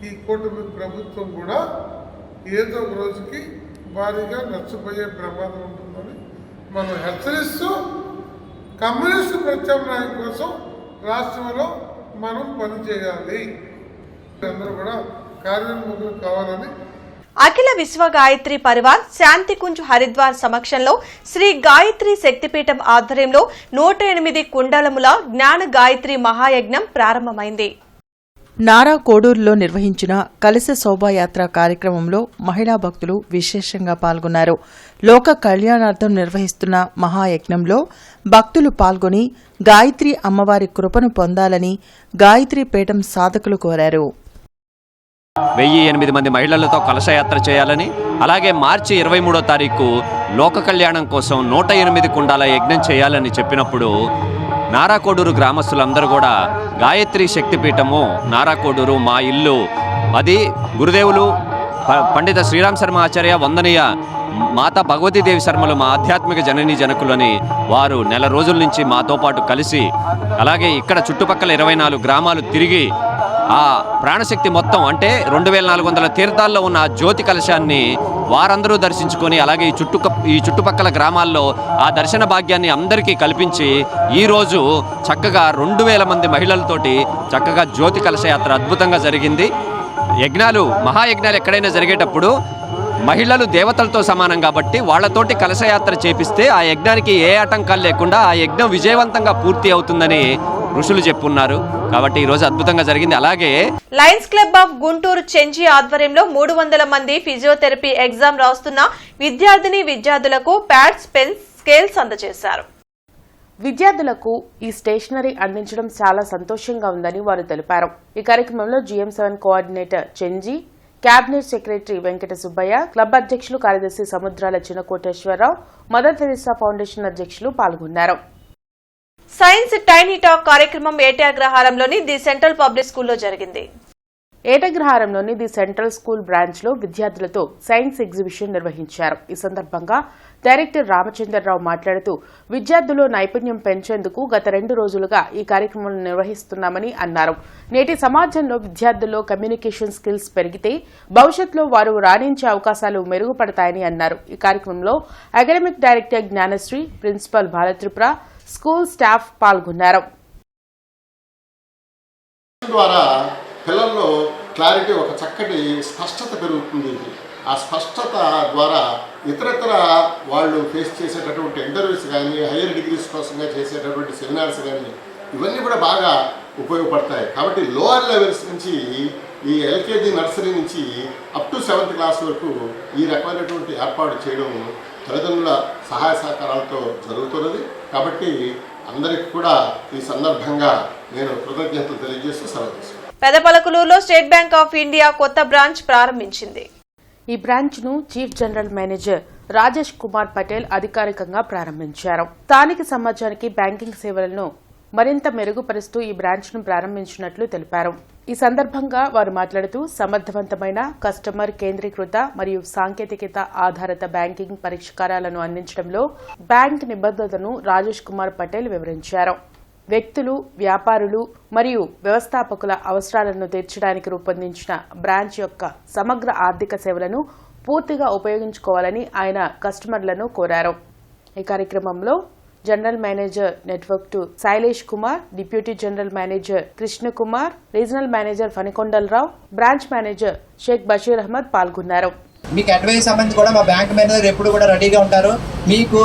ఈ కూటమి ప్రభుత్వం కూడా ఏదో ఒక రోజుకి భారీగా నష్టపోయే ప్రమాదం ఉంటుందని మనం హెచ్చరిస్తూ కమ్యూనిస్టు ప్రత్యామ్నాయం కోసం రాష్ట్రంలో మనం పనిచేయాలి. అందరూ కూడా కార్యోన్ముఖులు కావాలని అఖిల విశ్వ గాయత్రి పరివార్ శాంతికుంజ్ హరిద్వార్ సమక్షంలో శ్రీ గాయత్రి శక్తిపీఠం ఆధ్వర్యంలో 108 కుండలముల జ్ఞాన గాయత్రి మహాయజ్ఞం ప్రారంభమైంది. నారా కోడూరులో నిర్వహించిన కలశ శోభాయాత్ర కార్యక్రమంలో మహిళా భక్తులు విశేషంగా పాల్గొన్నారు. లోక కళ్యాణార్థం నిర్వహిస్తున్న మహాయజ్ఞంలో భక్తులు పాల్గొని గాయత్రి అమ్మవారి కృపను పొందాలని గాయత్రి పీఠం సాధకులు కోరారు. 1008 మంది మహిళలతో కలశయాత్ర చేయాలని, అలాగే మార్చి 23వ తారీఖు లోక కళ్యాణం కోసం 108 కుండాల యజ్ఞం చేయాలని చెప్పినప్పుడు నారాకోడూరు గ్రామస్తులందరూ కూడా గాయత్రి శక్తిపీఠము నారాకోడూరు మా ఇల్లు, అది గురుదేవులు పండిత శ్రీరామ్ శర్మ ఆచార్య వందనీయ మాతా భగవతీదేవి శర్మలు మా ఆధ్యాత్మిక జననీ జనకులని వారు నెల రోజుల నుంచి మాతో పాటు కలిసి, అలాగే ఇక్కడ చుట్టుపక్కల 24 గ్రామాలు తిరిగి ఆ ప్రాణశక్తి మొత్తం అంటే 2400 తీర్థాల్లో ఉన్న ఆ జ్యోతి కలశాన్ని వారందరూ దర్శించుకొని, అలాగే ఈ చుట్టుపక్కల గ్రామాల్లో ఆ దర్శన భాగ్యాన్ని అందరికీ కల్పించి ఈరోజు చక్కగా 2000 మంది మహిళలతోటి చక్కగా జ్యోతి కలశయాత్ర అద్భుతంగా జరిగింది. మహాయజ్ఞాలు ఎక్కడైనా జరిగేటప్పుడు మహిళలు దేవతలతో సమానం కాబట్టి వాళ్లతోటి కలశయాత్ర చేపిస్తే ఆ యజ్ఞానికి ఏ ఆటంకాలు లేకుండా ఆ యజ్ఞం విజయవంతంగా పూర్తి అవుతుందని ఋషులు చెప్పున్నారు. కాబట్టి ఈ రోజు అద్భుతంగా జరిగింది. అలాగే లయన్స్ క్లబ్ ఆఫ్ గుంటూరు చెంచి ఆధ్వర్యంలో 300 మంది ఫిజియోథెరపీ ఎగ్జామ్ రాస్తున్న విద్యార్థులకు ప్యాడ్స్, పెన్స్, స్కేల్స్ అందజేశారు. విద్యార్థులకు ఈ స్టేషనరీ అందించడం చాలా సంతోషంగా ఉందని వారు తెలిపారు. ఈ కార్యక్రమంలో GM7 కోఆర్డినేటర్ చెంజి, cabinet secretary Venkata Subbaiah, club అధ్యక్షులు కార్యదర్శి Samudrala Chinnakoteswararao, mother Teresa foundation అధ్యక్షులు పాల్గొన్నారు. సైన్స్ టైనీ టాక్ కార్యక్రమం ఏటాగ్రహారంలోని ది సెంట్రల్ పబ్లిక్ స్కూల్లో జరిగింది. ఏటగ్రహారంలోని ది సెంట్రల్ స్కూల్ బ్రాంచ్ లో విద్యార్థులతో సైన్స్ ఎగ్జిబిషన్ నిర్వహించారు. ఈ సందర్భంగా డైరెక్టర్ రామచంద్రరావు మాట్లాడుతూ విద్యార్థుల్లో నైపుణ్యం పెంచేందుకు గత 2 రోజులుగా ఈ కార్యక్రమాలను నిర్వహిస్తున్నామని అన్నారు. నేటి సమాజంలో విద్యార్థుల్లో కమ్యూనికేషన్ స్కిల్స్ పెరిగితే భవిష్యత్తులో వారు రాణించే అవకాశాలు మెరుగుపడతాయని అన్నారు. ఈ కార్యక్రమంలో academic director Gnanasri, principal Balatripura, school staff పాల్గొన్నారు. ద్వారా పిల్లల్లో క్లారిటీ, ఒక చక్కటి స్పష్టత పెరుగుతుంది. ఆ స్పష్టత ద్వారా ఇతరత్ర వాళ్ళు ఫేస్ చేసేటటువంటి ఇంటర్వ్యూస్ కానీ, హైయర్ డిగ్రీస్ కోసంగా చేసేటటువంటి సెమినార్స్ కానీ, ఇవన్నీ కూడా బాగా ఉపయోగపడతాయి. కాబట్టి లోయర్ లెవెల్స్ నుంచి ఈ ఎల్కేజీ నర్సరీ నుంచి అప్ టు 7th క్లాస్ వరకు ఈ రకమైనటువంటి ఏర్పాటు చేయడం తల్లిదండ్రుల సహాయ సహకారాలతో జరుగుతున్నది. కాబట్టి అందరికీ కూడా ఈ సందర్భంగా నేను కృతజ్ఞతలు తెలియజేస్తూ సెలవు తీసుకున్నాను. పెదపలకులూరులో స్టేట్ బ్యాంక్ ఆఫ్ ఇండియా కొత్త బ్రాంచ్ ప్రారంభించింది. ఈ బ్రాంచ్ ను chief general manager Rajesh Kumar Patel అధికారికంగా ప్రారంభించారు. స్థానిక సమాజానికి బ్యాంకింగ్ సేవలను మరింత మెరుగుపరుస్తూ ఈ బ్రాంచ్ ను ప్రారంభించినట్లు తెలిపారు. ఈ సందర్భంగా వారు మాట్లాడుతూ సమర్థవంతమైన కస్టమర్ కేంద్రీకృత మరియు సాంకేతికత ఆధారిత బ్యాంకింగ్ పరిష్కారాలను అందించడంలో బ్యాంక్ నిబద్ధతను రాజేష్ కుమార్ పటేల్ వివరించారు. వ్యక్తులు, వ్యాపారులు మరియు వ్యవస్థాపకుల అవసరాలను తీర్చడానికి రూపొందించిన బ్రాంచ్ యొక్క సమగ్ర ఆర్థిక సేవలను పూర్తిగా ఉపయోగించుకోవాలని ఆయన కస్టమర్లను కోరారు. ఈ కార్యక్రమంలో general manager network 2 Shailesh Kumar, deputy general manager Krishna Kumar, regional manager Phanikondalarao, branch manager Shaik Basheer Ahmed పాల్గొన్నారు. మీకు అడ్వైస్ సంబంధించి కూడా మా బ్యాంక్ మేనేజర్ ఎప్పుడు కూడా రెడీగా ఉంటారు. మీకు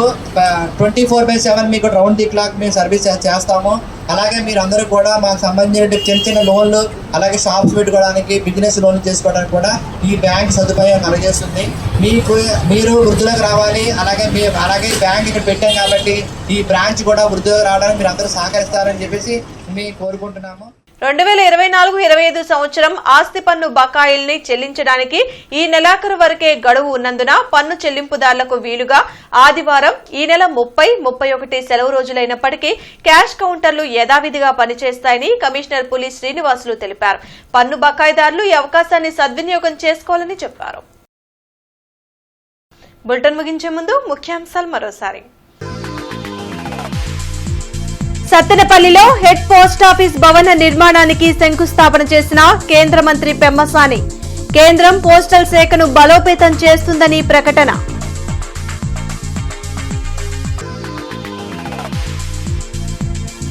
24/7 మీకు రౌండ్ ది క్లాక్ మేము సర్వీస్ చేస్తాము. అలాగే మీరు అందరూ కూడా మాకు సంబంధించిన చిన్న చిన్న లోన్లు, అలాగే షాప్స్ పెట్టుకోవడానికి, బిజినెస్ లోన్లు చేసుకోవడానికి కూడా ఈ బ్యాంక్ సదుపాయం అందజేస్తుంది. మీరు వృద్ధిలోకి రావాలి, అలాగే బ్యాంక్ ఇక్కడ పెట్టాం కాబట్టి ఈ బ్రాంచ్ కూడా వృద్ధిలోకి రావడానికి మీరు అందరూ సహకరిస్తారని చెప్పేసి మేము కోరుకుంటున్నాము. 2024-25 సంవత్సరం ఆస్తి పన్ను బకాయిల్ని చెల్లించడానికి ఈ నెలాఖరు వరకే గడువు ఉన్నందున పన్ను చెల్లింపుదారులకు వీలుగా ఆదివారం ఈ నెల 30, 31 సెలవు రోజులైనప్పటికీ క్యాష్ కౌంటర్లు యథావిధిగా పనిచేస్తాయని కమిషనర్ పులి శ్రీనివాసులు తెలిపారు. పన్ను బకాయిదారులు ఈ అవకాశాన్ని సద్వినియోగం చేసుకోవాలని చెప్పారు. బులెటిన్ ముగించే ముందు ముఖ్యాంశాలు మరోసారి. సత్తెనపల్లిలో హెడ్ పోస్టాఫీస్ భవన నిర్మాణానికి శంకుస్థాపన చేసిన కేంద్ర మంత్రి పెమ్మసాని. కేంద్రం పోస్టల్ శాఖను బలోపేతం చేస్తుందని ప్రకటన.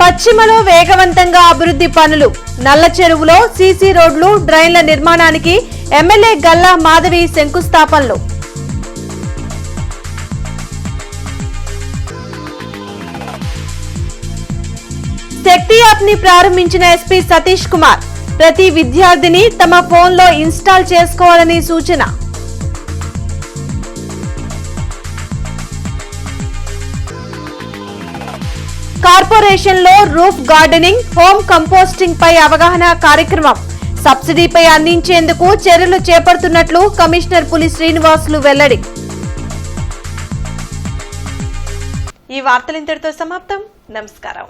పశ్చిమలో వేగవంతంగా అభివృద్ధి పనులు. నల్ల చెరువులో సీసీ రోడ్లు, డ్రైన్ల నిర్మాణానికి ఎమ్మెల్యే గల్లా మాధవి శంకుస్థాపనలు. శక్తి యాప్ ని ప్రారంభించిన ఎస్పీ సతీష్ కుమార్. ప్రతి విద్యార్థిని తమ ఫోన్లో ఇన్స్టాల్ చేసుకోవాలని సూచన. కార్పొరేషన్లో రూఫ్ గార్డెనింగ్, హోమ్ కంపోస్టింగ్ పై అవగాహన కార్యక్రమం. సబ్సిడీపై అందించేందుకు చర్యలు చేపడుతున్నట్లు కమిషనర్ పులి శ్రీనివాసులు వెల్లడి. ఈ వార్తలు ఇంతటితో సమాప్తం. నమస్కారం.